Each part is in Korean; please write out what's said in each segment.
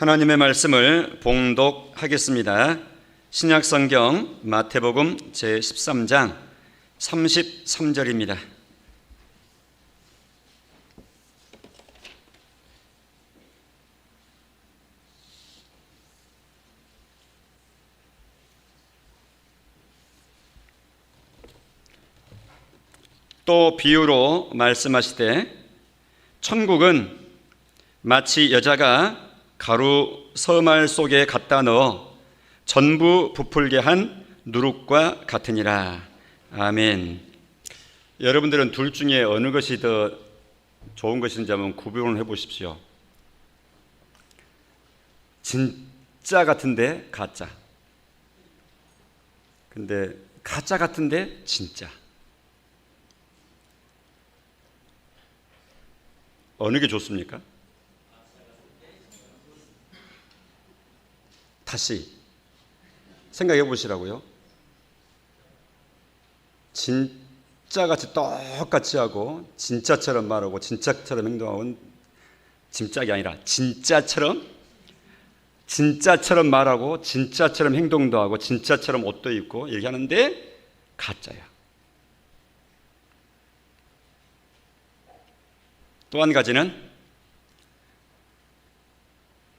하나님의 말씀을 봉독하겠습니다. 신약성경 마태복음 제13장 33절입니다. 또 비유로 말씀하시되 천국은 마치 여자가 가루 서말 속에 갖다 넣어 전부 부풀게 한 누룩과 같으니라. 아멘. 여러분들은 둘 중에 어느 것이 더 좋은 것인지 한번 구분을 해보십시오. 진짜 같은데 가짜. 근데 가짜 같은데 진짜. 어느 게 좋습니까? 다시 생각해 보시라고요. 진짜같이 똑같이 하고 진짜처럼 말하고 진짜처럼 행동하고, 짐짝이 아니라 진짜처럼 말하고 진짜처럼 행동도 하고 진짜처럼 옷도 입고 이렇게 하는데 가짜야. 또 한 가지는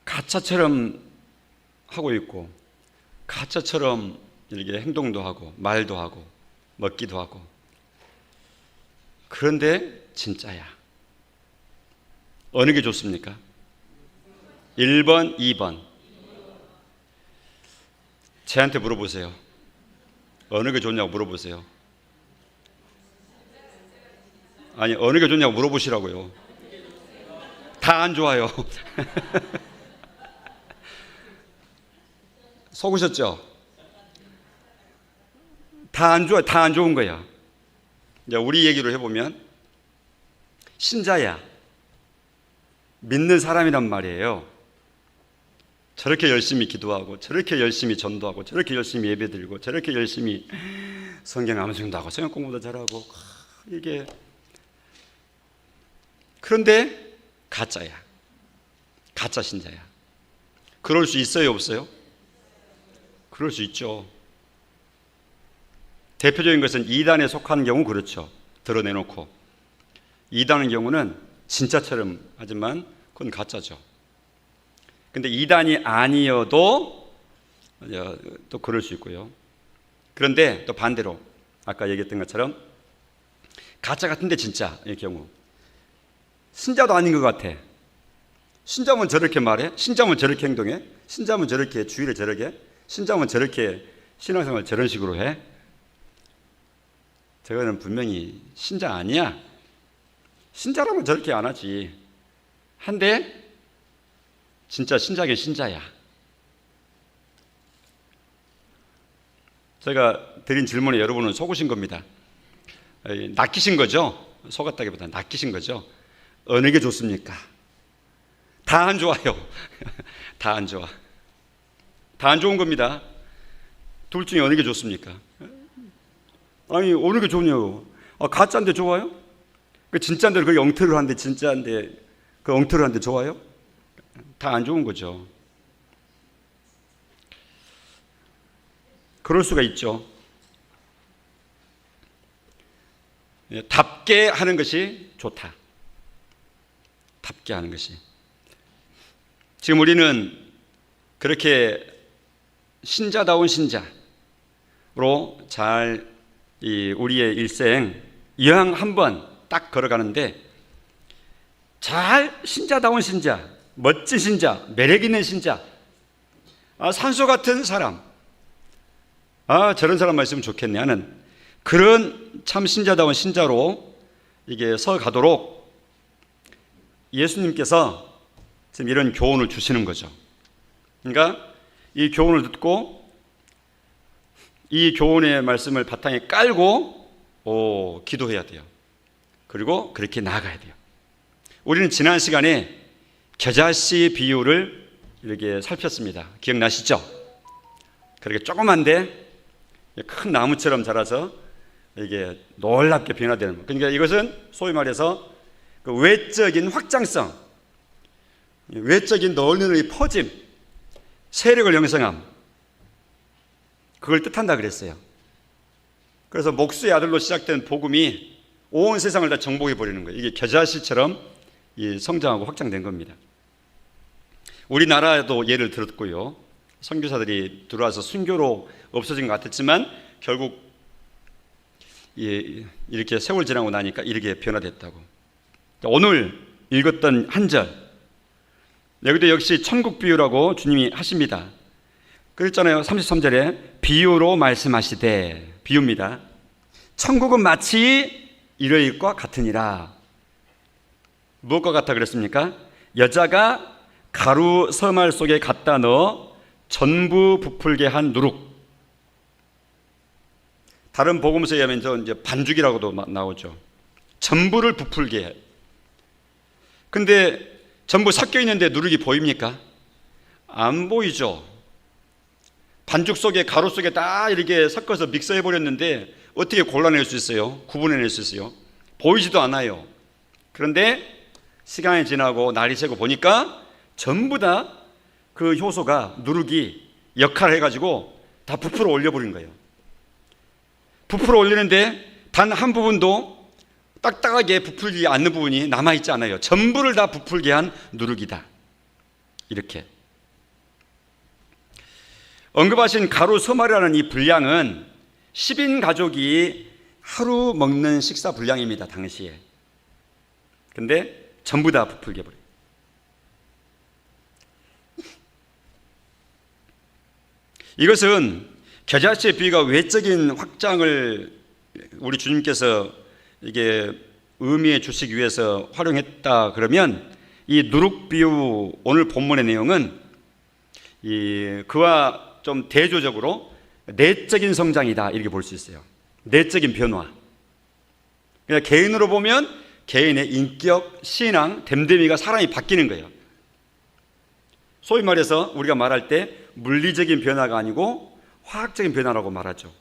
가짜처럼 하고 있고 가짜처럼 이렇게 행동도 하고 말도 하고 먹기도 하고, 그런데 진짜야. 어느 게 좋습니까? 1번, 2번. 쟤한테 물어보세요. 어느 게 좋냐고 물어보세요. 아니, 어느 게 좋냐고 물어보시라고요. 다 안 좋아요. 속으셨죠? 다 안 좋아, 다 안 좋은 거야. 이제 우리 얘기로 해보면 신자야, 믿는 사람이란 말이에요. 저렇게 열심히 기도하고 저렇게 열심히 전도하고 저렇게 열심히 예배드리고 저렇게 열심히 성경 암송도 하고 성경 공부도 잘하고, 이게 그런데 가짜야. 가짜 신자야. 그럴 수 있어요, 없어요? 그럴 수 있죠. 대표적인 것은 이단에 속한 경우 그렇죠. 드러내놓고. 이단의 경우는 진짜처럼 하지만 그건 가짜죠. 근데 이단이 아니어도 또 그럴 수 있고요. 그런데 또 반대로 아까 얘기했던 것처럼 가짜 같은데 진짜의 경우, 신자도 아닌 것 같아. 신자면 저렇게 말해, 신자면 저렇게 행동해, 신자면 저렇게 주일에 저렇게, 신자면 저렇게 신앙생활 저런 식으로 해. 저거는 분명히 신자 아니야. 신자라면 저렇게 안 하지. 한데 진짜 신자긴 신자야. 제가 드린 질문에 여러분은 속으신 겁니다. 낚이신 거죠? 속았다기보다 낚이신 거죠. 어느 게 좋습니까? 다 안 좋아요. 다 안 좋아. 다 안 좋은 겁니다. 둘 중에 어느 게 좋습니까? 아니, 어느 게 좋냐고. 가짜인데 좋아요? 그 진짜인데 그게 엉터리를 하는데 진짜인데 그 엉터리를 하는데 좋아요? 다 안 좋은 거죠. 그럴 수가 있죠. 답게 하는 것이 좋다. 답게 하는 것이. 지금 우리는 그렇게 신자다운 신자로 잘 우리의 일생 이왕 한번 딱 걸어가는데, 잘 신자다운 신자, 멋진 신자, 매력 있는 신자, 산소 같은 사람, 저런 사람만 있으면 좋겠네 하는 그런 참 신자다운 신자로 이게 서가도록 예수님께서 지금 이런 교훈을 주시는 거죠. 그러니까 이 교훈을 듣고 이 교훈의 말씀을 바탕에 깔고 기도해야 돼요. 그리고 그렇게 나아가야 돼요. 우리는 지난 시간에 겨자씨 비유를 이렇게 살폈습니다. 기억나시죠? 그렇게 조그만데 큰 나무처럼 자라서 이게 놀랍게 변화되는. 그러니까 이것은 소위 말해서 그 외적인 확장성, 외적인 널널이 퍼짐, 세력을 형성함, 그걸 뜻한다 그랬어요. 그래서 목수의 아들로 시작된 복음이 온 세상을 다 정복해 버리는 거예요. 이게 겨자씨처럼 성장하고 확장된 겁니다. 우리나라에도 예를 들었고요. 선교사들이 들어와서 순교로 없어진 것 같았지만 결국 이렇게 세월 지나고 나니까 이렇게 변화됐다고. 오늘 읽었던 한 절, 여기도 역시 천국 비유라고 주님이 하십니다. 그랬잖아요. 33절에 비유로 말씀하시되, 비유입니다. 천국은 마치 이러일과 같으니라. 무엇과 같아 그랬습니까? 여자가 가루 서말 속에 갖다 넣어 전부 부풀게 한 누룩. 다른 복음서에 의하면 이제 반죽이라고도 나오죠. 전부를 부풀게 해. 근데 전부 섞여 있는데 누룩이 보입니까? 안 보이죠. 반죽 속에 가루 속에 다 이렇게 섞어서 믹서해 버렸는데 어떻게 골라낼 수 있어요? 구분해낼 수 있어요? 보이지도 않아요. 그런데 시간이 지나고 날이 새고 보니까 전부 다 그 효소가, 누룩이 역할을 해가지고 다 부풀어 올려버린 거예요. 부풀어 올리는데 단 한 부분도 딱딱하게 부풀지 않는 부분이 남아있지 않아요. 전부를 다 부풀게 한 누룩이다. 이렇게 언급하신 가루 서말이라는 이 분량은 10인 가족이 하루 먹는 식사 분량입니다. 당시에. 근데 전부 다 부풀게 버려요. 이것은 겨자씨의 비유가 외적인 확장을 우리 주님께서 이게 의미해 주시기 위해서 활용했다 그러면, 이 누룩 비유 오늘 본문의 내용은 그와 좀 대조적으로 내적인 성장이다, 이렇게 볼 수 있어요. 내적인 변화. 그냥 개인으로 보면 개인의 인격, 신앙, 됨됨이가 사람이 바뀌는 거예요. 소위 말해서 우리가 말할 때 물리적인 변화가 아니고 화학적인 변화라고 말하죠.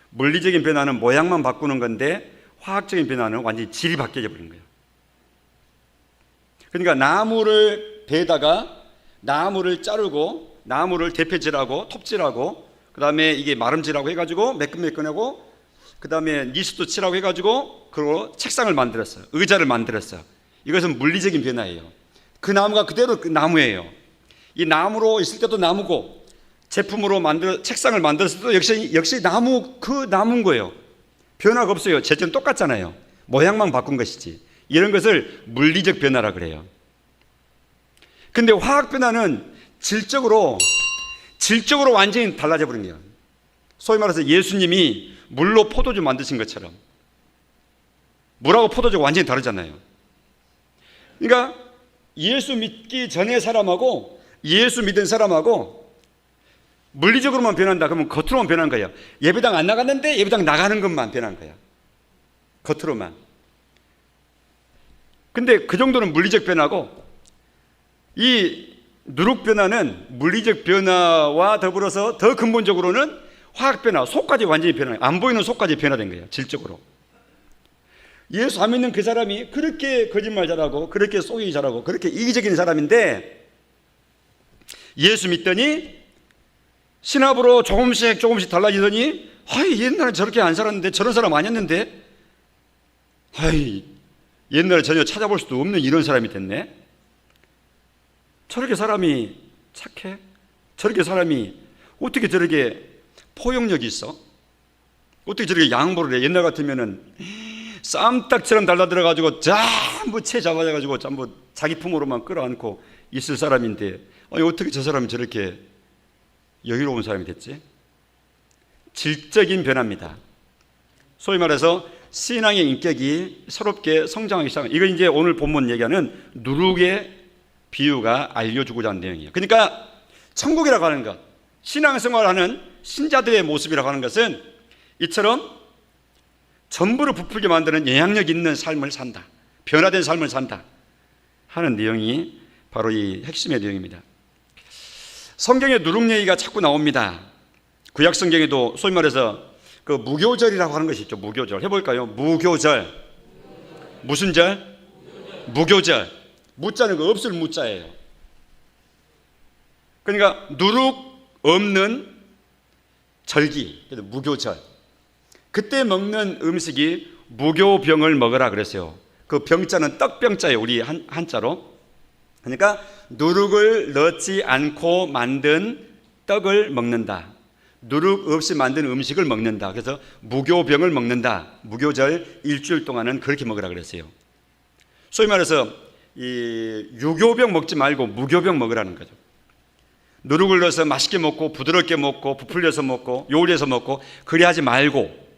물리적인 변화는 모양만 바꾸는 건데 화학적인 변화는 완전히 질이 바뀌어 버린 거예요. 그러니까 나무를 베다가 나무를 자르고 나무를 대패질하고 톱질하고 그다음에 이게 마름질하고 해가지고 매끈매끈하고 그다음에 니스도 칠하고 해가지고 그리고 책상을 만들었어요. 의자를 만들었어요. 이것은 물리적인 변화예요. 그 나무가 그대로 그 나무예요. 이 나무로 있을 때도 나무고 제품으로 책상을 만들었을 때도 역시 그 나무인 거예요. 변화가 없어요. 재질은 똑같잖아요. 모양만 바꾼 것이지. 이런 것을 물리적 변화라 그래요. 근데 화학 변화는 질적으로 완전히 달라져 버린 거예요. 소위 말해서 예수님이 물로 포도주 만드신 것처럼. 물하고 포도주가 완전히 다르잖아요. 그러니까 예수 믿기 전의 사람하고 예수 믿은 사람하고 물리적으로만 변한다 그러면 겉으로만 변한 거예요. 예배당 안 나갔는데 예배당 나가는 것만 변한 거야. 겉으로만. 근데 그 정도는 물리적 변화고, 이 누룩 변화는 물리적 변화와 더불어서 더 근본적으로는 화학 변화, 속까지 완전히 변화해요. 안 보이는 속까지 변화된 거예요. 질적으로. 예수 안 믿는 그 사람이 그렇게 거짓말 잘하고 그렇게 속이기 잘하고 그렇게 이기적인 사람인데, 예수 믿더니 신압으로 조금씩 달라지더니 옛날에 저렇게 안 살았는데, 저런 사람 아니었는데, 옛날에 전혀 찾아볼 수도 없는 이런 사람이 됐네. 저렇게 사람이 착해? 저렇게 사람이 어떻게 저렇게 포용력이 있어? 어떻게 저렇게 양보를 해? 옛날 같으면은 쌈딱처럼 달라들어가지고 전부 채 잡아가지고 전부 자기 품으로만 끌어안고 있을 사람인데, 어떻게 저 사람이 저렇게 여유로운 사람이 됐지? 질적인 변화입니다. 소위 말해서 신앙의 인격이 새롭게 성장하기 시작합니다. 이거 이제 오늘 본문 얘기하는 누룩의 비유가 알려주고자 하는 내용이에요. 그러니까 천국이라고 하는 것, 신앙생활하는 신자들의 모습이라고 하는 것은 이처럼 전부를 부풀게 만드는 영향력 있는 삶을 산다, 변화된 삶을 산다 하는 내용이 바로 이 핵심의 내용입니다. 성경에 누룩 얘기가 자꾸 나옵니다. 구약 성경에도 소위 말해서 그 무교절이라고 하는 것이 있죠. 무교절 해볼까요? 무교절. 무슨 절? 무교절. 무자는 그 없을 무자예요. 그러니까 누룩 없는 절기, 무교절. 그때 먹는 음식이 무교병을 먹으라 그랬어요. 그 병자는 떡병자예요. 우리 한자로. 그러니까 누룩을 넣지 않고 만든 떡을 먹는다. 누룩 없이 만든 음식을 먹는다. 그래서 무교병을 먹는다. 무교절 일주일 동안은 그렇게 먹으라 그랬어요. 소위 말해서 이 유교병 먹지 말고 무교병 먹으라는 거죠. 누룩을 넣어서 맛있게 먹고 부드럽게 먹고 부풀려서 먹고 요리해서 먹고 그리 하지 말고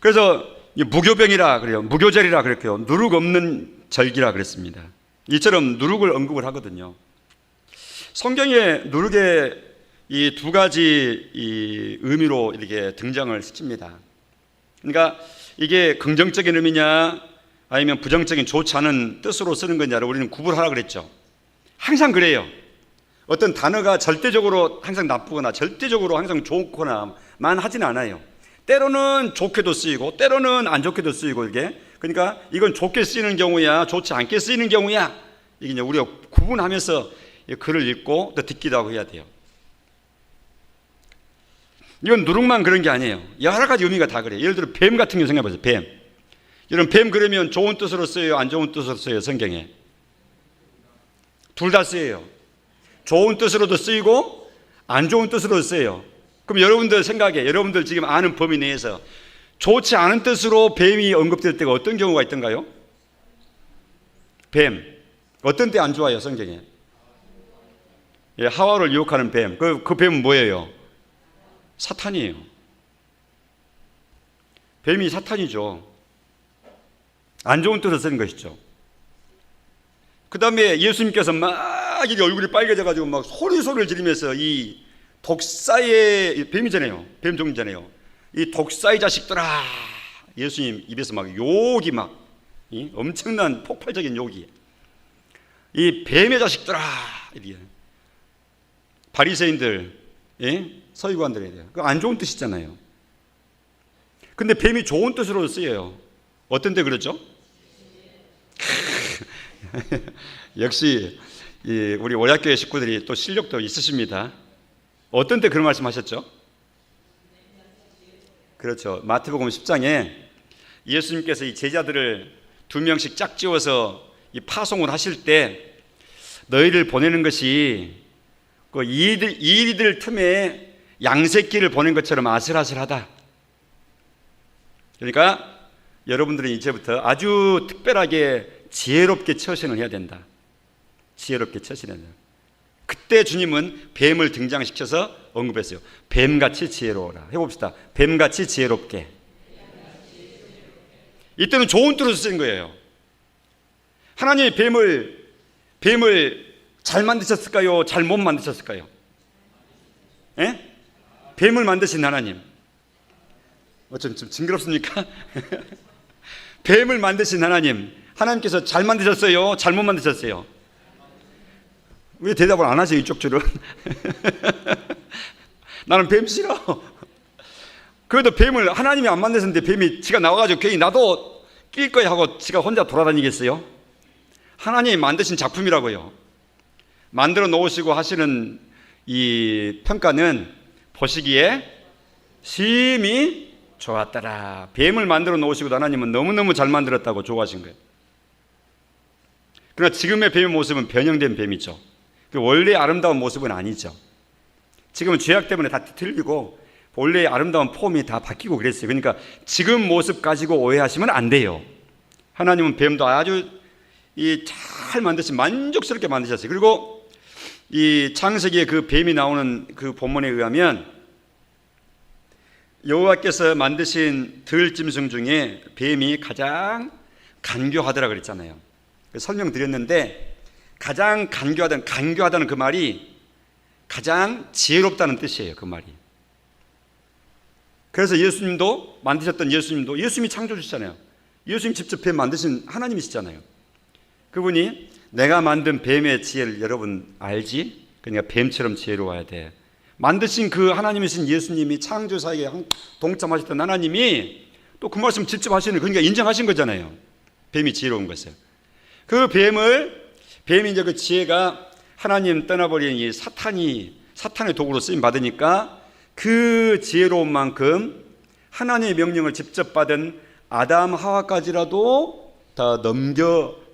그래서 무교병이라 그래요. 무교절이라 그랬고요. 누룩 없는 절기라 그랬습니다. 이처럼 누룩을 언급을 하거든요. 성경에 누룩의 이 두 가지 이 의미로 이렇게 등장을 시킵니다. 그러니까 이게 긍정적인 의미냐 아니면 부정적인 좋지 않은 뜻으로 쓰는 거냐를 우리는 구분하라 그랬죠. 항상 그래요. 어떤 단어가 절대적으로 항상 나쁘거나 절대적으로 항상 좋거나만 하진 않아요. 때로는 좋게도 쓰이고 때로는 안 좋게도 쓰이고 이게 그러니까 이건 좋게 쓰이는 경우야 좋지 않게 쓰이는 경우야 이게 이제 우리가 구분하면서 글을 읽고 또 듣기도 하고 해야 돼요. 이건 누룩만 그런 게 아니에요. 여러 가지 의미가 다 그래요. 예를 들어 뱀 같은 경우 생각해보세요. 뱀. 여러분 뱀 그러면 좋은 뜻으로 쓰여요? 안 좋은 뜻으로 쓰여요? 성경에 둘 다 쓰여요. 좋은 뜻으로도 쓰이고 안 좋은 뜻으로도 쓰여요. 그럼 여러분들 생각에 여러분들 지금 아는 범위 내에서 좋지 않은 뜻으로 뱀이 언급될 때가 어떤 경우가 있던가요? 뱀 어떤 때 안 좋아요? 성경에 예, 하와를 유혹하는 뱀. 그 뱀은 뭐예요? 사탄이에요. 뱀이 사탄이죠. 안 좋은 뜻을 쓰는 것이죠. 그 다음에 예수님께서 막 이게 얼굴이 빨개져가지고 막 소리를 지르면서 이 독사의 뱀이잖아요. 뱀 종이잖아요. 이 독사의 자식들아 예수님 입에서 막 욕이 막 엄청난 폭발적인 욕이 이 뱀의 자식들아 이렇게 바리새인들 서기관들에 대해 그 안 좋은 뜻이잖아요. 근데 뱀이 좋은 뜻으로 쓰여요. 어떤 데 그렇죠? 역시 우리 오약교회 식구들이 또 실력도 있으십니다. 어떤 때 그런 말씀 하셨죠? 그렇죠. 마태복음 10장에 예수님께서 이 제자들을 2명씩 짝지어서 이 파송을 하실 때 너희를 보내는 것이 그 이리들 틈에 양새끼를 보낸 것처럼 아슬아슬하다. 그러니까 여러분들은 이제부터 아주 특별하게 지혜롭게 처신을 해야 된다. 지혜롭게 처신해야 된다. 그때 주님은 뱀을 등장시켜서 언급했어요. 뱀같이 지혜로워라. 해봅시다. 뱀같이 지혜롭게. 이때는 좋은 뜻으로 쓰인 거예요. 하나님이 뱀을 잘 만드셨을까요? 잘못 만드셨을까요? 예? 뱀을 만드신 하나님. 좀 징그럽습니까? 뱀을 만드신 하나님. 하나님께서 잘 만드셨어요? 잘못 만드셨어요? 왜 대답을 안 하세요? 이쪽 줄은. 나는 뱀 싫어. 그래도 뱀을 하나님이 안 만드셨는데 뱀이 지가 나와가지고 괜히 나도 낄 거야 하고 지가 혼자 돌아다니겠어요? 하나님이 만드신 작품이라고요. 만들어 놓으시고 하시는 이 평가는 보시기에 심히 좋았더라. 뱀을 만들어 놓으시고 하나님은 너무너무 잘 만들었다고 좋아하신 거예요. 그러나 지금의 뱀의 모습은 변형된 뱀이죠. 원래 아름다운 모습은 아니죠. 지금은 죄악 때문에 다 틀리고 원래의 아름다운 폼이 다 바뀌고 그랬어요. 그러니까 지금 모습 가지고 오해하시면 안 돼요. 하나님은 뱀도 아주 잘 만드신 만족스럽게 만드셨어요. 그리고 이 창세기에 그 뱀이 나오는 그 본문에 의하면 여호와께서 만드신 들짐승 중에 뱀이 가장 간교하더라 그랬잖아요. 설명드렸는데 가장 간교하다는 그 말이 가장 지혜롭다는 뜻이에요. 그 말이. 그래서 예수님도 만드셨던 예수님이 창조주시잖아요. 예수님 직접 뱀 만드신 하나님이시잖아요. 그분이 내가 만든 뱀의 지혜를 여러분 알지? 그러니까 뱀처럼 지혜로워야 돼. 만드신 그 하나님이신 예수님이 창조사에 동참하셨던 하나님이 또 그 말씀 직접 하시는 그러니까 인정하신 거잖아요. 뱀이 지혜로운 것을. 그 뱀을 뱀이 이제 그 지혜가 하나님 떠나버린 이 사탄의 도구로 쓰임 받으니까 그 지혜로운 만큼 하나님의 명령을 직접 받은 아담 하와까지라도 다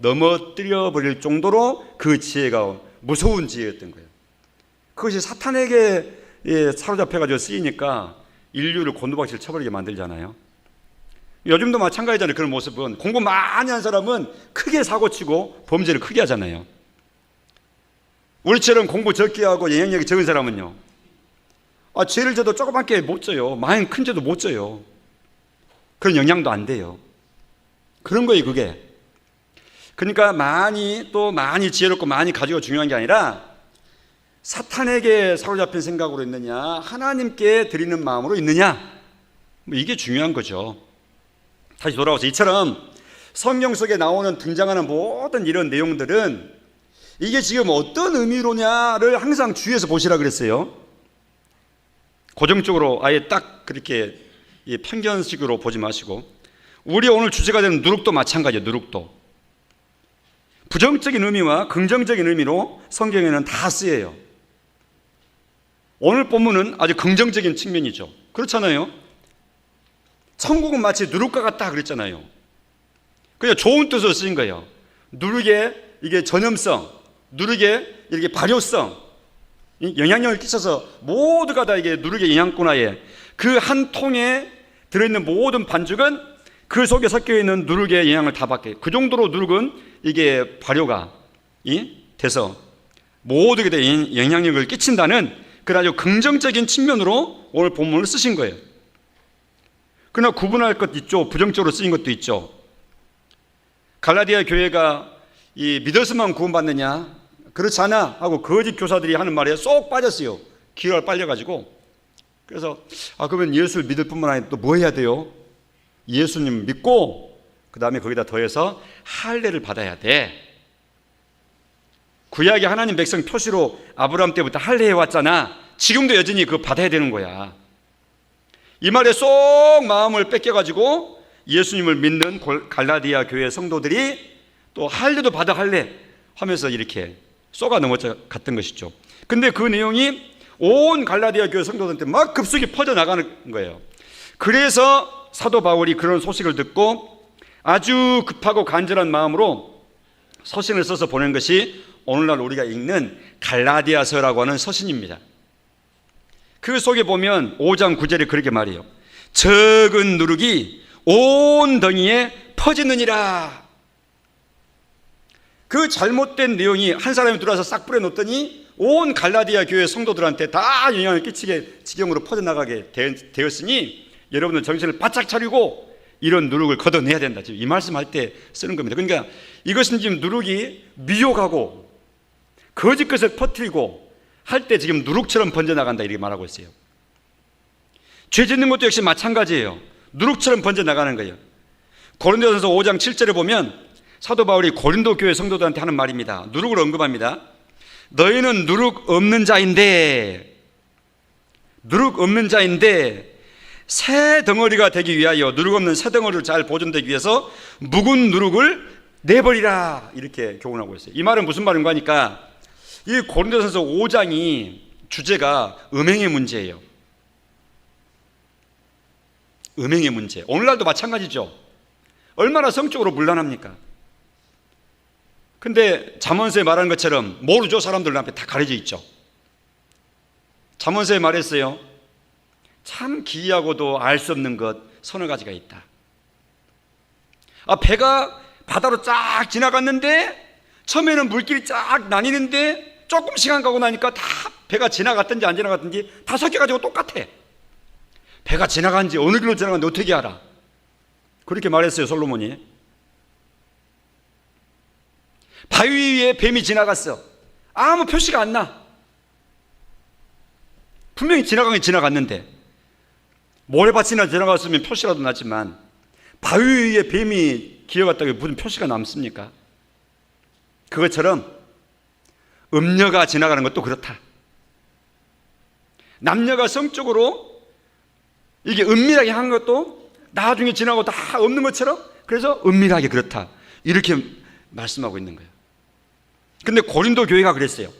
넘어뜨려 버릴 정도로 그 지혜가 무서운 지혜였던 거예요. 그것이 사탄에게 사로잡혀가지고 쓰이니까 인류를 곤두박질 쳐버리게 만들잖아요. 요즘도 마찬가지잖아요. 그런 모습은 공부 많이 한 사람은 크게 사고치고 범죄를 크게 하잖아요. 우리처럼 공부 적게 하고 영향력이 적은 사람은요, 죄를 져도 조그맣게 못 져요. 많이 큰 죄도 못 져요. 그런 영향도 안 돼요. 그런 거예요, 그게. 그러니까 많이 지혜롭고 많이 가지고 중요한 게 아니라 사탄에게 사로잡힌 생각으로 있느냐, 하나님께 드리는 마음으로 있느냐, 이게 중요한 거죠. 다시 돌아와서 이처럼 성경 속에 나오는 등장하는 모든 이런 내용들은 이게 지금 어떤 의미로냐를 항상 주의해서 보시라 그랬어요. 고정적으로 아예 딱 그렇게 편견식으로 보지 마시고, 우리 오늘 주제가 되는 누룩도 마찬가지예요. 누룩도 부정적인 의미와 긍정적인 의미로 성경에는 다 쓰여요. 오늘 본문은 아주 긍정적인 측면이죠. 그렇잖아요. 천국은 마치 누룩과 같다 그랬잖아요. 그냥 좋은 뜻으로 쓰인 거예요. 누룩의 이게 전염성, 누룩의 이렇게 발효성, 영향력을 끼쳐서 모두가 다 이게 누룩의 영양분하에 그 한 통에 들어있는 모든 반죽은 그 속에 섞여 있는 누룩의 영향을 다 받게 해요. 그 정도로 누룩은 이게 발효가 돼서 모두에 대한 영향력을 끼친다는 그런 아주 긍정적인 측면으로 오늘 본문을 쓰신 거예요. 그러나 구분할 것 있죠. 부정적으로 쓰인 것도 있죠. 갈라디아 교회가 믿어서만 구원받느냐, 그렇지 않아 하고 거짓 교사들이 하는 말에 쏙 빠졌어요. 기가 빨려가지고. 그래서 그러면 예수를 믿을 뿐만 아니라 또 뭐 해야 돼요? 예수님 믿고 그 다음에 거기다 더해서 할례를 받아야 돼. 구약의 하나님 백성 표시로 아브라함 때부터 할례해 왔잖아. 지금도 여전히 그거 받아야 되는 거야. 이 말에 쏙 마음을 뺏겨가지고 예수님을 믿는 갈라디아 교회 성도들이 또 할례도 받아 할례 하면서 이렇게 쏘가 넘어갔던 것이죠. 근데 그 내용이 온 갈라디아 교회 성도들한테 막 급속히 퍼져나가는 거예요. 그래서 사도 바울이 그런 소식을 듣고 아주 급하고 간절한 마음으로 서신을 써서 보낸 것이 오늘날 우리가 읽는 갈라디아서라고 하는 서신입니다. 그 속에 보면 5장 9절에 그렇게 말해요. 적은 누룩이 온 덩이에 퍼지느니라. 그 잘못된 내용이 한 사람이 들어와서 싹 뿌려놓더니 온 갈라디아 교회 성도들한테 다 영향을 끼치게 지경으로 퍼져나가게 되었으니 여러분들 정신을 바짝 차리고 이런 누룩을 걷어내야 된다. 지금 이 말씀할 때 쓰는 겁니다. 그러니까 이것은 지금 누룩이 미혹하고 거짓 것을 퍼뜨리고 할 때 지금 누룩처럼 번져나간다 이렇게 말하고 있어요. 죄 짓는 것도 역시 마찬가지예요. 누룩처럼 번져나가는 거예요. 고린도전서 5장 7절에 보면 사도 바울이 고린도 교회 성도들한테 하는 말입니다. 누룩을 언급합니다. 너희는 누룩 없는 자인데 새 덩어리가 되기 위하여, 누룩 없는 새 덩어리를 잘 보존되기 위해서 묵은 누룩을 내버리라 이렇게 교훈하고 있어요. 이 말은 무슨 말인가 하니까 이 고린도전서 5장이 주제가 음행의 문제예요. 음행의 문제. 오늘날도 마찬가지죠. 얼마나 성적으로 문란합니까? 근데 잠언서에 말하는 것처럼 모르죠. 사람들 앞에 다 가려져 있죠. 잠언서에 말했어요. 참 기이하고도 알 수 없는 것 서너 가지가 있다. 배가 바다로 쫙 지나갔는데 처음에는 물길이 쫙 나뉘는데 조금 시간 가고 나니까 다 배가 지나갔든지 안 지나갔든지 다 섞여가지고 똑같아. 배가 지나간지 어느 길로 지나갔는지 어떻게 알아? 그렇게 말했어요, 솔로몬이. 바위 위에 뱀이 지나갔어. 아무 표시가 안 나. 분명히 지나가긴 지나갔는데 모래밭이나 지나갔으면 표시라도 나지만 바위 위에 뱀이 기어갔다고 무슨 표시가 남습니까? 그것처럼 음녀가 지나가는 것도 그렇다. 남녀가 성적으로 이게 은밀하게 한 것도 나중에 지나고 다 없는 것처럼, 그래서 은밀하게 그렇다 이렇게 말씀하고 있는 거예요. 근데 고린도 교회가 그랬어요.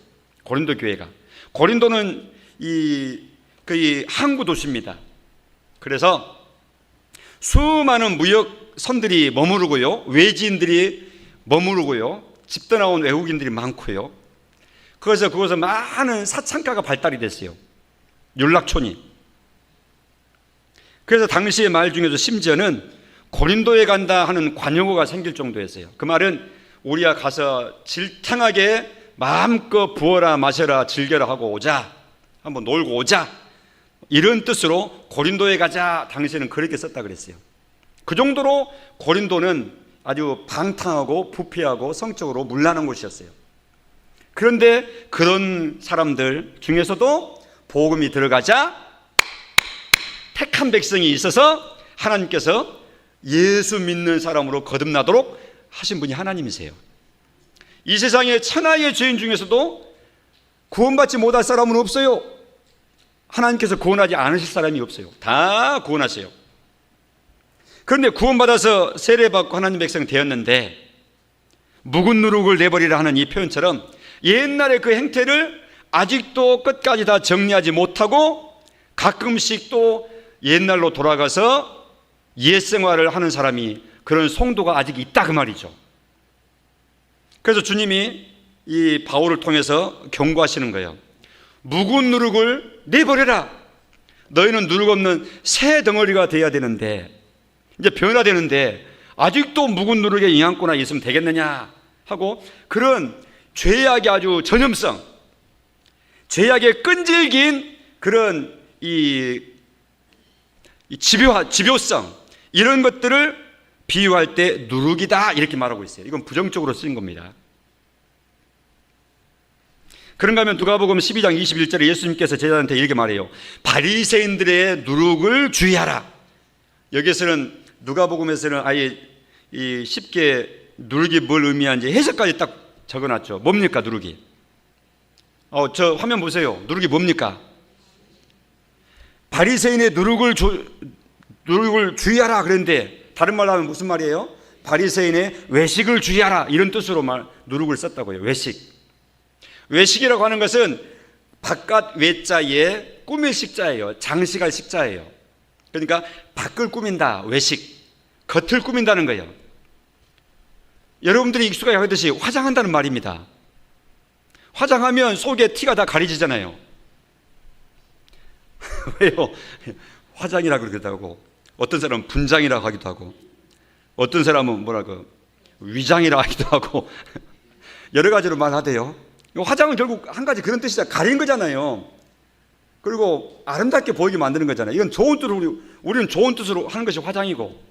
고린도 교회가. 고린도는 거의 항구 도시입니다. 그래서 수많은 무역선들이 머무르고요, 외지인들이 머무르고요, 집 떠나온 외국인들이 많고요. 그래서 그곳에 많은 사창가가 발달이 됐어요. 윤락촌이. 그래서 당시의 말 중에서 심지어는 고린도에 간다 하는 관용어가 생길 정도였어요. 그 말은 우리가 가서 질탕하게 마음껏 부어라 마셔라 즐겨라 하고 오자, 한번 놀고 오자, 이런 뜻으로 고린도에 가자, 당시에는 그렇게 썼다 그랬어요. 그 정도로 고린도는 아주 방탕하고 부패하고 성적으로 문란한 곳이었어요. 그런데 그런 사람들 중에서도 복음이 들어가자 택한 백성이 있어서 하나님께서 예수 믿는 사람으로 거듭나도록 하신 분이 하나님이세요. 이 세상에 천하의 죄인 중에서도 구원받지 못할 사람은 없어요. 하나님께서 구원하지 않으실 사람이 없어요. 다 구원하세요. 그런데 구원받아서 세례받고 하나님 백성 되었는데 묵은 누룩을 내버리라 하는 이 표현처럼 옛날의 그 행태를 아직도 끝까지 다 정리하지 못하고 가끔씩 또 옛날로 돌아가서 옛 생활을 하는 사람이, 그런 성도가 아직 있다 그 말이죠. 그래서 주님이 이 바울을 통해서 경고하시는 거예요. 묵은 누룩을 내버려라. 너희는 누룩 없는 새 덩어리가 돼야 되는데, 이제 변화되는데 아직도 묵은 누룩에 영양권이 있으면 되겠느냐 하고, 그런 죄악의 아주 전염성, 죄악의 끈질긴 그런 이 집요성, 이런 것들을 비유할 때 누룩이다 이렇게 말하고 있어요. 이건 부정적으로 쓰인 겁니다. 그런가 하면 누가복음 12장 21절에 예수님께서 제자들한테 이렇게 말해요. 바리새인들의 누룩을 주의하라. 여기서는 누가복음에서는 아예 쉽게 누룩이 뭘 의미하는지 해석까지 딱 적어놨죠. 뭡니까 누룩이? 저 화면 보세요. 누룩이 뭡니까? 바리새인의 누룩을 주의하라 그랬는데, 다른 말로 하면 무슨 말이에요? 바리새인의 외식을 주의하라, 이런 뜻으로 누룩을 썼다고요. 외식이라고 하는 것은 바깥 외자에 꾸밀 식자예요. 장식할 식자예요. 그러니까 밖을 꾸민다, 외식. 겉을 꾸민다는 거예요. 여러분들이 익숙하게 하듯이 화장한다는 말입니다. 화장하면 속에 티가 다 가려지잖아요. 왜요? 화장이라고 그러기도 하고, 어떤 사람은 분장이라고 하기도 하고, 어떤 사람은 위장이라고 하기도 하고 여러 가지로 말하대요. 화장은 결국 한 가지 그런 뜻이다. 가린 거잖아요. 그리고 아름답게 보이게 만드는 거잖아요. 이건 좋은 뜻으로, 우리는 좋은 뜻으로 하는 것이 화장이고,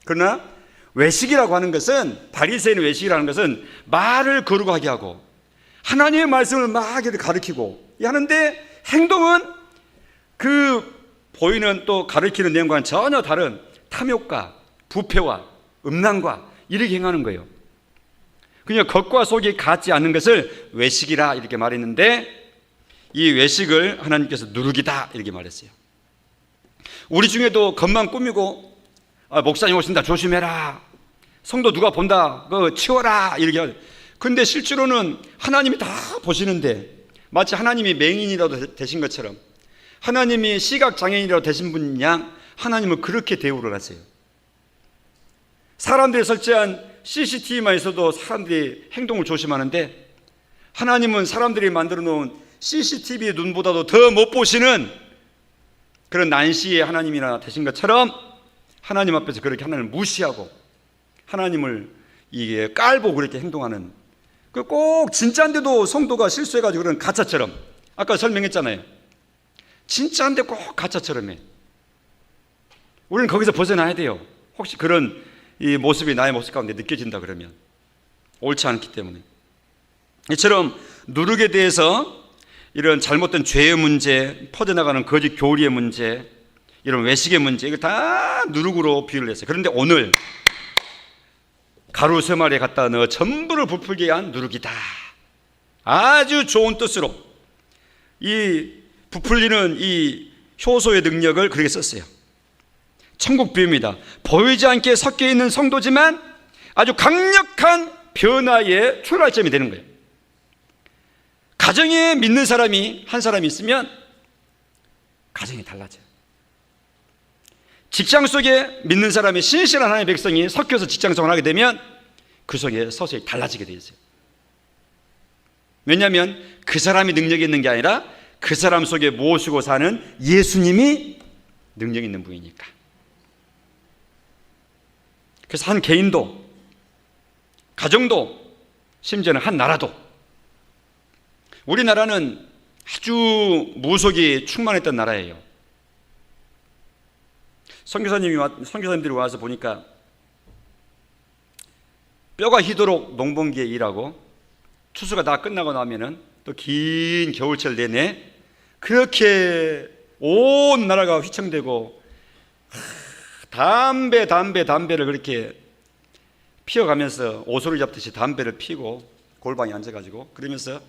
그러나 외식이라고 하는 것은, 바리새인 외식이라는 것은 말을 거룩하게 하고 하나님의 말씀을 막 이렇게 가르치고 하는데, 행동은 그 보이는 또 가르치는 내용과는 전혀 다른 탐욕과 부패와 음란과 이렇게 행하는 거예요. 그냥 겉과 속이 같지 않는 것을 외식이라 이렇게 말했는데, 이 외식을 하나님께서 누룩이다 이렇게 말했어요. 우리 중에도 겉만 꾸미고 목사님 오신다 조심해라, 성도 누가 본다 그거 치워라 이렇게. 근데 실제로는 하나님이 다 보시는데, 마치 하나님이 맹인이라도 되신 것처럼, 하나님이 시각장애인이라도 되신 분 양 하나님을 그렇게 대우를 하세요. 사람들이 설치한 CCTV만 있어도 사람들이 행동을 조심하는데, 하나님은 사람들이 만들어 놓은 CCTV 눈보다도 더 못 보시는 그런 난시의 하나님이나 되신 것처럼, 하나님 앞에서 그렇게 하나님을 무시하고 하나님을 이게 깔보고 그렇게 행동하는, 꼭 진짜인데도 성도가 실수해가지고 그런 가짜처럼, 아까 설명했잖아요. 진짜인데 꼭 가짜처럼 해. 우리는 거기서 벗어나야 돼요. 혹시 그런 이 모습이 나의 모습 가운데 느껴진다 그러면 옳지 않기 때문에. 이처럼 누룩에 대해서 이런 잘못된 죄의 문제, 퍼져나가는 거짓 교리의 문제, 이런 외식의 문제, 이거 다 누룩으로 비유를 했어요. 그런데 오늘 가루 세마리에 갖다 넣어 전부를 부풀게 한 누룩이다. 아주 좋은 뜻으로 이 부풀리는 이 효소의 능력을 그렇게 썼어요. 천국 비유입니다. 보이지 않게 섞여 있는 성도지만 아주 강력한 변화의 출발점이 되는 거예요. 가정에 믿는 사람이 한 사람이 있으면 가정이 달라져요. 직장 속에 믿는 사람이 신실한 하나님의 백성이 섞여서 직장생활을 하게 되면 그 속에 서서히 달라지게 되어 있어요. 왜냐하면 그 사람이 능력이 있는 게 아니라 그 사람 속에 모시고 사는 예수님이 능력 있는 분이니까. 그래서 한 개인도, 가정도, 심지어는 한 나라도, 우리나라는 아주 무속이 충만했던 나라예요. 선교사님들이 와서 보니까 뼈가 희도록 농번기에 일하고 추수가 다 끝나고 나면은 또 긴 겨울철 내내 그렇게 온 나라가 휘청대고 담배를 그렇게 피워가면서 오소리 잡듯이 담배를 피고 골방에 앉아가지고 그러면서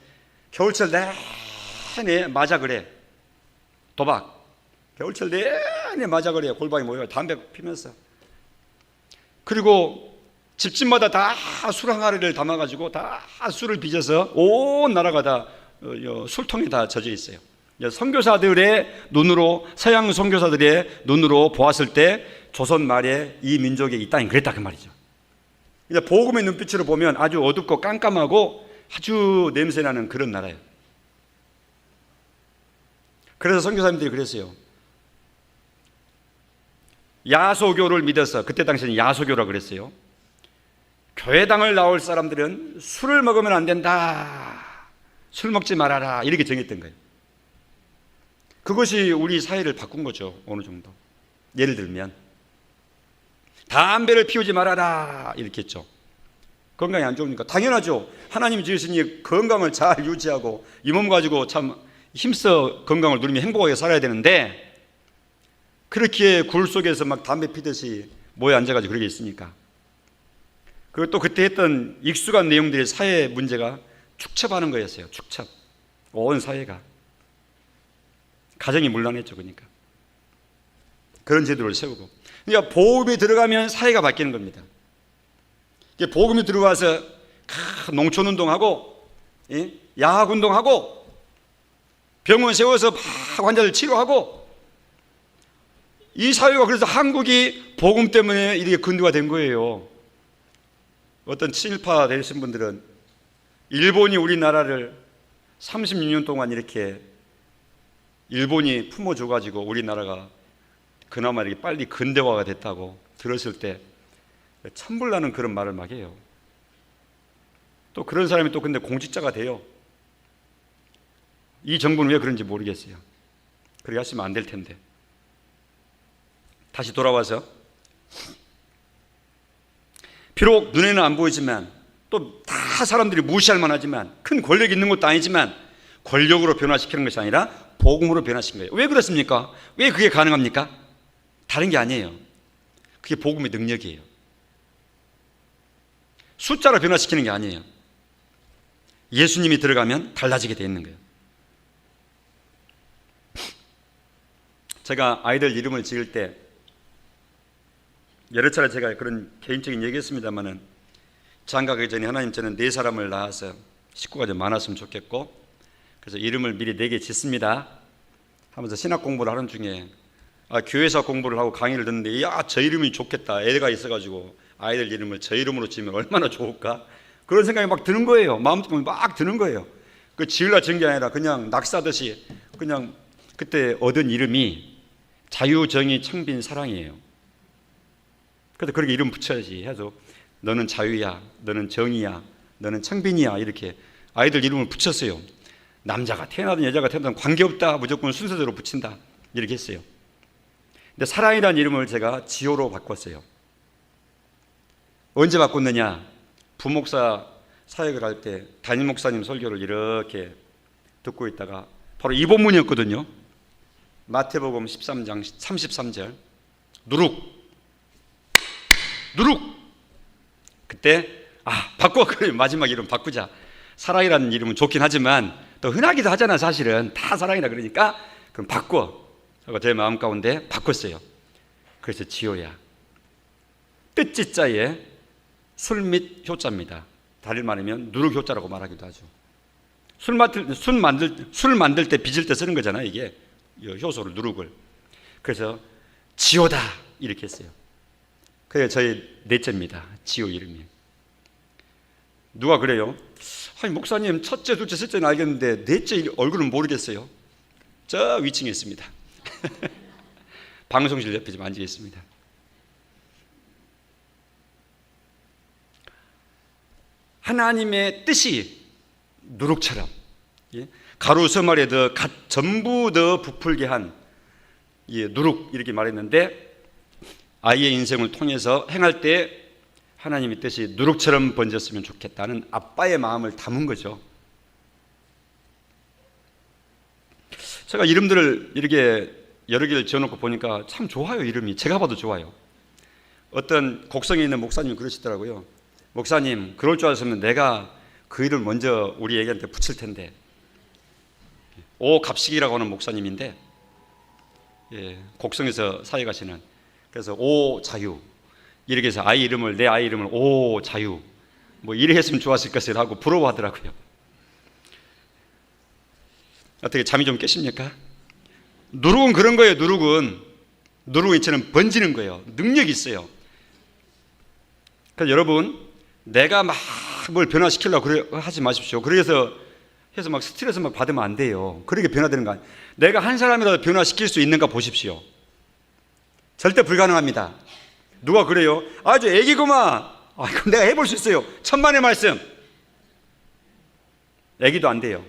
겨울철 내내 맞아 그래. 도박. 겨울철 내내 맞아 그래. 골방에 모여 담배 피면서. 그리고 집집마다 다 술 항아리를 담아가지고 다 술을 빚어서 온 나라가 다 술통에 다 젖어 있어요. 선교사들의 눈으로, 서양 선교사들의 눈으로 보았을 때 조선 말에 이 민족의 이 땅이 그랬다 그 말이죠. 복음의 눈빛으로 보면 아주 어둡고 깜깜하고 아주 냄새나는 그런 나라예요. 그래서 선교사님들이 그랬어요. 야소교를 믿어서, 그때 당시에는 야소교라고 그랬어요. 교회당을 나올 사람들은 술을 먹으면 안 된다. 술 먹지 말아라. 이렇게 정했던 거예요. 그것이 우리 사회를 바꾼 거죠. 어느 정도. 예를 들면 담배를 피우지 말아라 이렇게 했죠. 건강이 안 좋으니까 당연하죠. 하나님이 지으시니 건강을 잘 유지하고 이 몸 가지고 참 힘써 건강을 누리며 행복하게 살아야 되는데 그렇게 굴 속에서 막 담배 피듯이 모여 앉아가지고 그러게 있으니까. 그리고 또 그때 했던 익숙한 내용들이 사회 문제가 축첩하는 거였어요. 축첩. 온 사회가. 가정이 문란했죠. 그러니까. 그런 제도를 세우고. 그러니까 복음이 들어가면 사회가 바뀌는 겁니다. 복음이 들어와서 농촌운동하고 야학운동하고 병원 세워서 막 환자들 치료하고 이 사회가 그래서 한국이 복음 때문에 이렇게 근두가 된 거예요. 어떤 친일파 되신 분들은 일본이 우리나라를 36년 동안 이렇게 일본이 품어줘가지고 우리나라가 그나마 이렇게 빨리 근대화가 됐다고 들었을 때 천불나는 그런 말을 막 해요. 또 그런 사람이 또 근데 공직자가 돼요. 이 정부는 왜 그런지 모르겠어요. 그렇게 하시면 안 될 텐데. 다시 돌아와서 비록 눈에는 안 보이지만 또 다 사람들이 무시할 만하지만 큰 권력이 있는 것도 아니지만 권력으로 변화시키는 것이 아니라 복음으로 변화시킨 거예요. 왜 그렇습니까? 왜 그게 가능합니까? 다른 게 아니에요. 그게 복음의 능력이에요. 숫자로 변화시키는 게 아니에요. 예수님이 들어가면 달라지게 돼 있는 거예요. 제가 아이들 이름을 지을 때 여러 차례 제가 그런 개인적인 얘기했습니다만은 장가가기 전에 하나님 저는 4사람을 낳아서 식구가 좀 많았으면 좋겠고 그래서 이름을 미리 4개 짓습니다 하면서 신학 공부를 하는 중에 교회에서 공부를 하고 강의를 듣는데 저 이름이 좋겠다. 애가 있어가지고 아이들 이름을 저 이름으로 지으면 얼마나 좋을까 그런 생각이 막 드는 거예요. 마음속에 막 드는 거예요. 그 지으려 지은 게 아니라 그냥 낙사듯이 그냥 그때 얻은 이름이 자유, 정의, 청빈, 사랑이에요. 그래서 그렇게 이름 붙여야지 해서 너는 자유야, 너는 정의야, 너는 청빈이야 이렇게 아이들 이름을 붙였어요. 남자가 태어나든 여자가 태어나든 관계없다. 무조건 순서대로 붙인다. 이렇게 했어요. 근데 사랑이라는 이름을 제가 지호로 바꿨어요. 언제 바꿨느냐? 부목사 사역을 할 때 담임 목사님 설교를 이렇게 듣고 있다가 바로 이 본문이었거든요. 마태복음 13장 33절 누룩 그때 바꿔. 그래 마지막 이름 바꾸자. 사랑이라는 이름은 좋긴 하지만 또 흔하기도 하잖아. 사실은 다 사랑이라 그러니까 그럼 바꿔 하고 제 마음 가운데 바꿨어요. 그래서 지호야. 뜻지자에 술 및 효자입니다. 다리 말하면 누룩 효자라고 말하기도 하죠. 술 만들 때 빚을 때 쓰는 거잖아요. 이게 효소를 누룩을. 그래서 지호다 이렇게 했어요. 그게 저희 넷째입니다. 지호 이름이. 누가 그래요? 아니 목사님 첫째, 둘째, 셋째는 알겠는데 넷째 얼굴은 모르겠어요. 저 위층에 있습니다. 방송실 옆에 좀 앉아있습니다. 하나님의 뜻이 누룩처럼 가루 서말에 전부 더 부풀게 한 누룩 이렇게 말했는데, 아이의 인생을 통해서 행할 때 하나님의 뜻이 누룩처럼 번졌으면 좋겠다는 아빠의 마음을 담은 거죠. 제가 이름들을 이렇게 여러 개를 지어놓고 보니까 참 좋아요. 이름이 제가 봐도 좋아요. 어떤 곡성에 있는 목사님이 그러시더라고요. 목사님, 그럴 줄 알았으면 내가 그 이름을 먼저 우리 애기한테 붙일 텐데. 오갑식이라고 하는 목사님인데, 곡성에서 사회 가시는. 그래서 오자유 이렇게 해서 내 아이 이름을 오자유 뭐 이래 했으면 좋았을 것을 하고 부러워하더라고요. 어떻게 잠이 좀 깨십니까? 누룩은 그런 거예요. 누룩은 이처럼 번지는 거예요. 능력이 있어요. 그래서 여러분, 내가 막 뭘 변화시키려고 하지 마십시오. 그래서 막 스트레스 막 받으면 안 돼요. 그렇게 변화되는 거 아니에요. 내가 한 사람이라도 변화시킬 수 있는가 보십시오. 절대 불가능합니다. 누가 그래요? 아주 애기구만. 그럼 내가 해볼 수 있어요. 천만의 말씀. 애기도 안 돼요.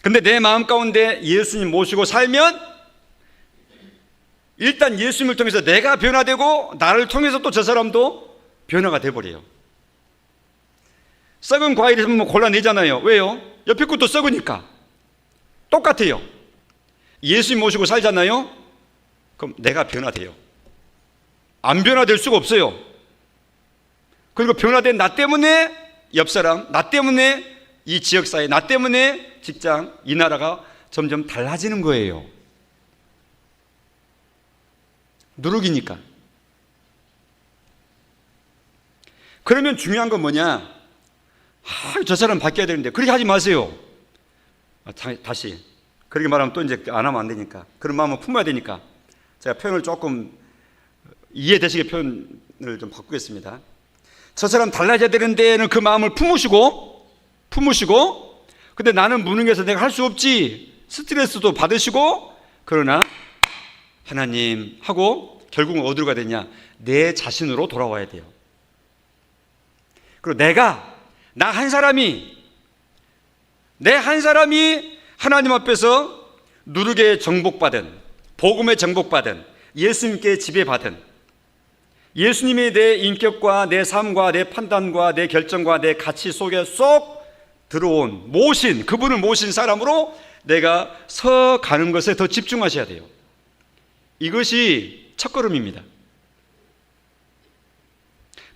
근데 내 마음 가운데 예수님 모시고 살면 일단 예수님을 통해서 내가 변화되고 나를 통해서 또 저 사람도 변화가 돼버려요. 썩은 과일 있으면 골라내잖아요. 왜요? 옆에 것도 썩으니까. 똑같아요. 예수님 모시고 살잖아요. 그럼 내가 변화돼요. 안 변화될 수가 없어요. 그리고 변화된 나 때문에 옆 사람, 나 때문에 이 지역사회, 나 때문에 직장, 이 나라가 점점 달라지는 거예요. 누룩이니까. 그러면 중요한 건 뭐냐? 저 사람 바뀌어야 되는데 그렇게 하지 마세요. 다시 그렇게 말하면 또 이제 안 하면 안 되니까, 그런 마음을 품어야 되니까 제가 표현을 조금 이해되시게 표현을 좀 바꾸겠습니다. 저 사람 달라져야 되는데는 그 마음을 품으시고 근데 나는 무능해서 내가 할 수 없지, 스트레스도 받으시고, 그러나 하나님 하고 결국은 어디로 가야 되냐? 내 자신으로 돌아와야 돼요. 그리고 나 한 사람이 하나님 앞에서 누룩에 정복받은, 복음에 정복받은, 예수님께 지배받은, 예수님이 내 인격과 내 삶과 내 판단과 내 결정과 내 가치 속에 쏙 들어온 그분을 모신 사람으로 내가 서 가는 것에 더 집중하셔야 돼요. 이것이 첫걸음입니다.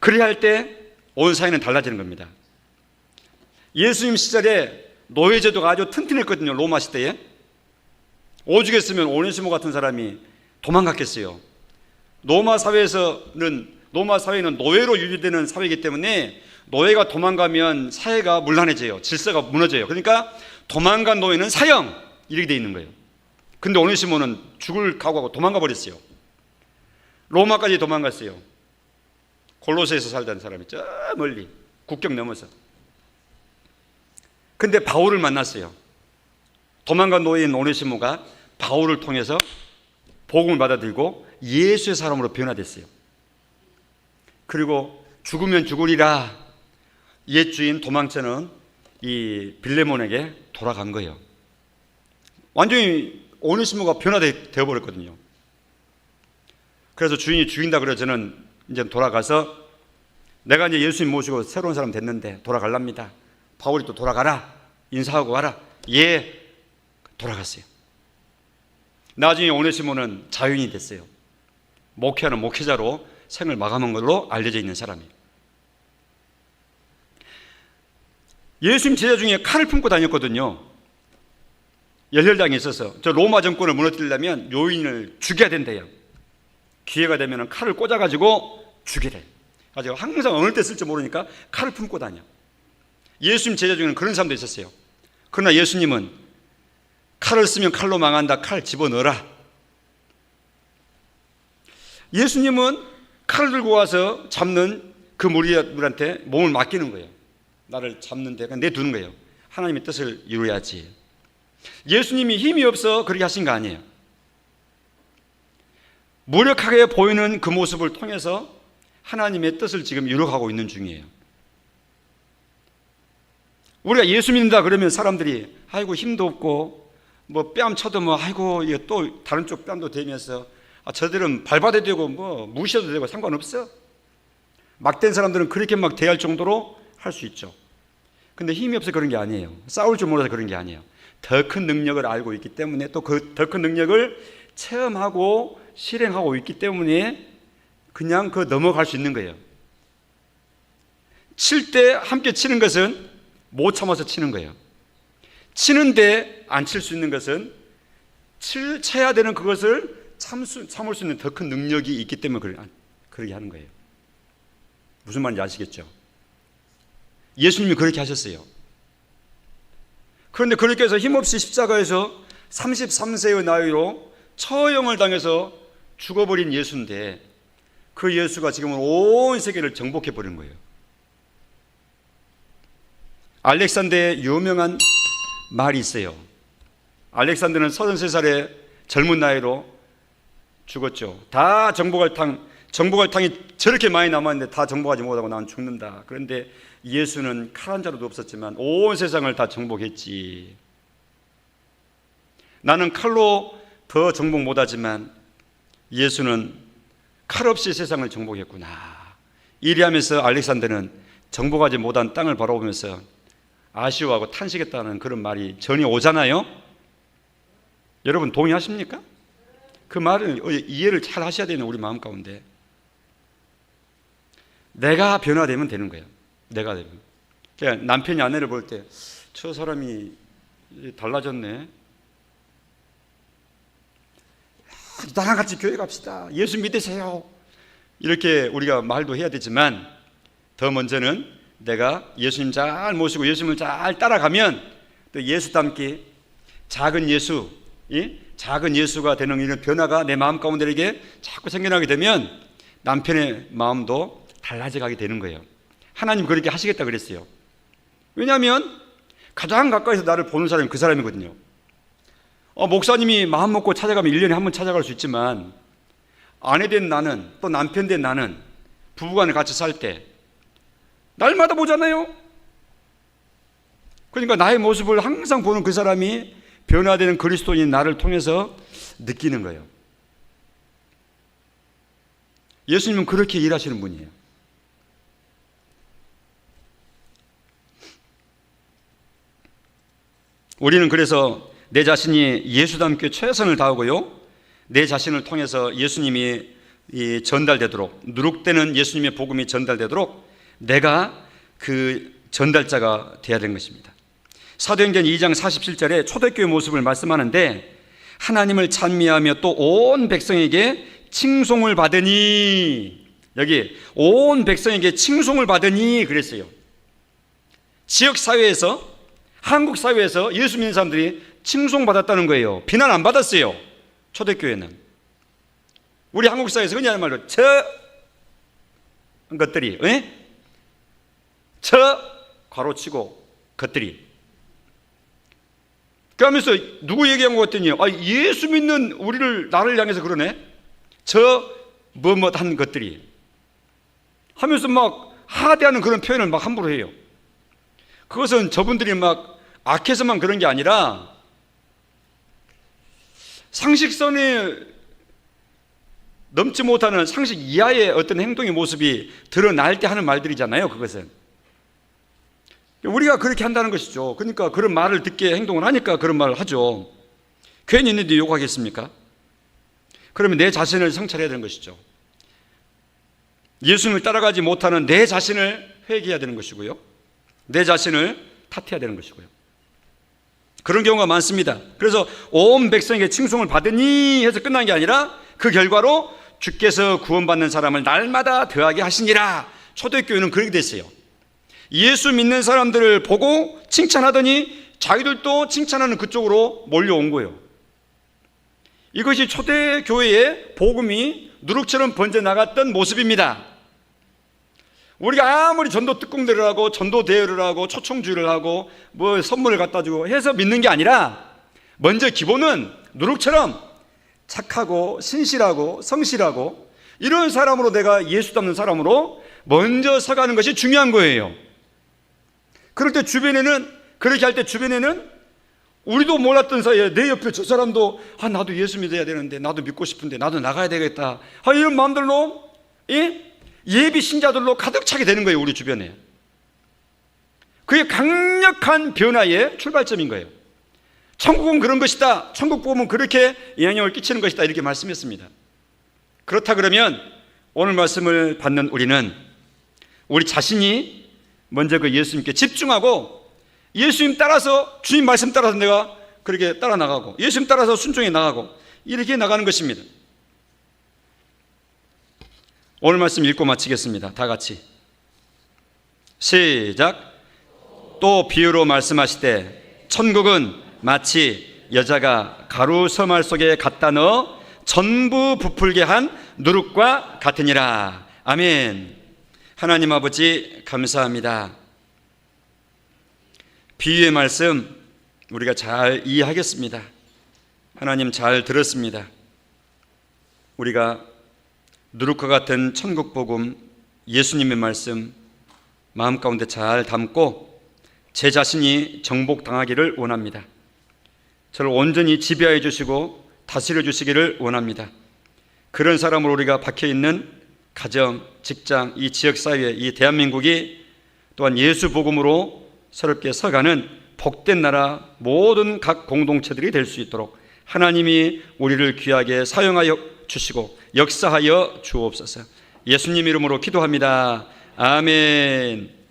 그래야 할 때 온 사회는 달라지는 겁니다. 예수님 시절에 노예제도가 아주 튼튼했거든요. 로마 시대에. 오죽했으면 오네시모 같은 사람이 도망갔겠어요. 로마 사회는 노예로 유지되는 사회이기 때문에 노예가 도망가면 사회가 문란해져요. 질서가 무너져요. 그러니까 도망간 노예는 사형, 이렇게 돼 있는 거예요. 근데 오네시모는 죽을 각오하고 도망가 버렸어요. 로마까지 도망갔어요. 골로새에서 살던 사람이 저 멀리 국경 넘어서. 근데 바울을 만났어요. 도망간 노예인 오네시모가 바울을 통해서 복음을 받아들이고 예수의 사람으로 변화됐어요. 그리고 죽으면 죽으리라 옛 주인 도망쳐는 이 빌레몬에게 돌아간 거예요. 완전히 오네시모가 변화되어 버렸거든요. 그래서 주인이 죽인다 그래서 저는 이제 돌아가서 내가 이제 예수님 모시고 새로운 사람 됐는데 돌아갈랍니다. 바울이 또 돌아가라, 인사하고 가라. 예, 돌아갔어요. 나중에 오네시모는 자유인이 됐어요. 목회하는 목회자로 생을 마감한 걸로 알려져 있는 사람이에요. 예수님 제자 중에 칼을 품고 다녔거든요. 열혈당에 있어서 저 로마 정권을 무너뜨리려면 요인을 죽여야 된대요. 기회가 되면 칼을 꽂아가지고 죽이래. 가지고 항상 어느 때 쓸지 모르니까 칼을 품고 다녀. 예수님 제자 중에는 그런 사람도 있었어요. 그러나 예수님은 칼을 쓰면 칼로 망한다. 칼 집어넣어라. 예수님은 칼을 들고 와서 잡는 그 무리들한테 몸을 맡기는 거예요. 나를 잡는데 내두는 거예요. 하나님의 뜻을 이루어야지. 예수님이 힘이 없어 그렇게 하신 거 아니에요. 무력하게 보이는 그 모습을 통해서 하나님의 뜻을 지금 이루어가고 있는 중이에요. 우리가 예수 믿는다 그러면 사람들이 아이고 힘도 없고 뭐 뺨 쳐도 뭐 아이고 이거 또 다른 쪽 뺨도 대면서 저들은 밟아도 되고 뭐 무시해도 되고 상관없어. 막된 사람들은 그렇게 막 대할 정도로 할 수 있죠. 근데 힘이 없어 그런 게 아니에요. 싸울 줄 몰라서 그런 게 아니에요. 더 큰 능력을 알고 있기 때문에 또 그 더 큰 능력을 체험하고 실행하고 있기 때문에 그냥 그 넘어갈 수 있는 거예요. 칠 때 함께 치는 것은 못 참아서 치는 거예요. 치는데 안 칠 수 있는 것은 쳐야 되는 그것을 참을 수 있는 더 큰 능력이 있기 때문에 그렇게 하는 거예요. 무슨 말인지 아시겠죠? 예수님이 그렇게 하셨어요. 그런데 그렇게 해서 힘없이 십자가에서 33세의 나이로 처형을 당해서 죽어버린 예수인데 그 예수가 지금은 온 세계를 정복해버린 거예요. 알렉산더의 유명한 말이 있어요. 알렉산더는 33살의 젊은 나이로 죽었죠. 다 정복할 탕이 저렇게 많이 남았는데 다 정복하지 못하고 난 죽는다. 그런데 예수는 칼 한 자루도 없었지만 온 세상을 다 정복했지. 나는 칼로 더 정복 못하지만 예수는 칼 없이 세상을 정복했구나. 이리하면서 알렉산더는 정복하지 못한 땅을 바라보면서 아쉬워하고 탄식했다는 그런 말이 전이 오잖아요. 여러분 동의하십니까? 그 말을 이해를 잘 하셔야 되는 우리 마음 가운데 내가 변화되면 되는 거예요. 내가 되면. 그러니까 남편이 아내를 볼 때 저 사람이 달라졌네. 나랑 같이 교회 갑시다. 예수 믿으세요. 이렇게 우리가 말도 해야 되지만 더 먼저는 내가 예수님 잘 모시고 예수님을 잘 따라가면 또 예수닮게 작은 예수가 되는 이런 변화가 내 마음 가운데 이렇게 자꾸 생겨나게 되면 남편의 마음도 달라져 가게 되는 거예요. 하나님 그렇게 하시겠다 그랬어요. 왜냐하면 가장 가까이서 나를 보는 사람이 그 사람이거든요. 목사님이 마음 먹고 찾아가면 1년에 한 번 찾아갈 수 있지만 아내 된 나는 또 남편 된 나는 부부간에 같이 살 때 날마다 보잖아요. 그러니까 나의 모습을 항상 보는 그 사람이 변화되는 그리스도인인 나를 통해서 느끼는 거예요. 예수님은 그렇게 일하시는 분이에요. 우리는 그래서 내 자신이 예수닮게 최선을 다하고요, 내 자신을 통해서 예수님이 전달되도록, 누룩되는 예수님의 복음이 전달되도록 내가 그 전달자가 되어야 되는 것입니다. 사도행전 2장 47절에 초대교회 모습을 말씀하는데 하나님을 찬미하며 또 온 백성에게 칭송을 받으니, 여기 온 백성에게 칭송을 받으니 그랬어요. 지역사회에서, 한국 사회에서 예수 믿는 사람들이 칭송받았다는 거예요. 비난 안 받았어요. 초대교회는. 우리 한국 사회에서 그냥 말로 저 것들이, 저 괄호치고 것들이. 그러면서 누구 얘기한 것 같더니 예수 믿는 나를 향해서 그러네. 저 뭐뭐한 것들이 하면서 막 하대하는 그런 표현을 막 함부로 해요. 그것은 저분들이 막 악해서만 그런 게 아니라 상식선에 넘지 못하는 상식 이하의 어떤 행동의 모습이 드러날 때 하는 말들이잖아요. 그것은 우리가 그렇게 한다는 것이죠. 그러니까 그런 말을 듣게 행동을 하니까 그런 말을 하죠. 괜히 있는데 욕하겠습니까? 그러면 내 자신을 성찰해야 되는 것이죠. 예수님을 따라가지 못하는 내 자신을 회개해야 되는 것이고요, 내 자신을 탓해야 되는 것이고요. 그런 경우가 많습니다. 그래서 온 백성에게 칭송을 받으니 해서 끝난 게 아니라 그 결과로 주께서 구원받는 사람을 날마다 더하게 하시니라, 초대교회는 그렇게 됐어요. 예수 믿는 사람들을 보고 칭찬하더니 자기들도 칭찬하는 그쪽으로 몰려온 거예요. 이것이 초대교회의 복음이 누룩처럼 번져나갔던 모습입니다. 우리가 아무리 전도 특공대를 하고 전도 대회를 하고 초청주의를 하고 뭐 선물을 갖다 주고 해서 믿는 게 아니라 먼저 기본은 누룩처럼 착하고 신실하고 성실하고 이런 사람으로 내가 예수 닮는 사람으로 먼저 서가는 것이 중요한 거예요. 그럴 때 주변에는 그렇게 할 때 주변에는 우리도 몰랐던 사이에 내 옆에 저 사람도 나도 예수 믿어야 되는데 나도 믿고 싶은데 나도 나가야 되겠다 이런 마음들로 예비 신자들로 가득 차게 되는 거예요. 우리 주변에. 그게 강력한 변화의 출발점인 거예요. 천국은 그런 것이다. 천국 복음은 그렇게 영향을 끼치는 것이다. 이렇게 말씀했습니다. 그렇다 그러면 오늘 말씀을 받는 우리는 우리 자신이 먼저 그 예수님께 집중하고 예수님 따라서 주님 말씀 따라서 내가 그렇게 따라 나가고 예수님 따라서 순종해 나가고 이렇게 나가는 것입니다. 오늘 말씀 읽고 마치겠습니다. 다 같이 시작. 또 비유로 말씀하시되 천국은 마치 여자가 가루 서말 속에 갖다 넣어 전부 부풀게 한 누룩과 같으니라. 아멘. 하나님 아버지 감사합니다. 비유의 말씀 우리가 잘 이해하겠습니다. 하나님 잘 들었습니다. 우리가 누룩과 같은 천국 복음 예수님의 말씀 마음 가운데 잘 담고 제 자신이 정복당하기를 원합니다. 저를 온전히 지배하여 주시고 다스려 주시기를 원합니다. 그런 사람으로 우리가 박혀있는 가정, 직장, 이 지역사회, 이 대한민국이 또한 예수 복음으로 새롭게 서가는 복된 나라 모든 각 공동체들이 될 수 있도록 하나님이 우리를 귀하게 사용하여 주시고 역사하여 주옵소서. 예수님 이름으로 기도합니다. 아멘.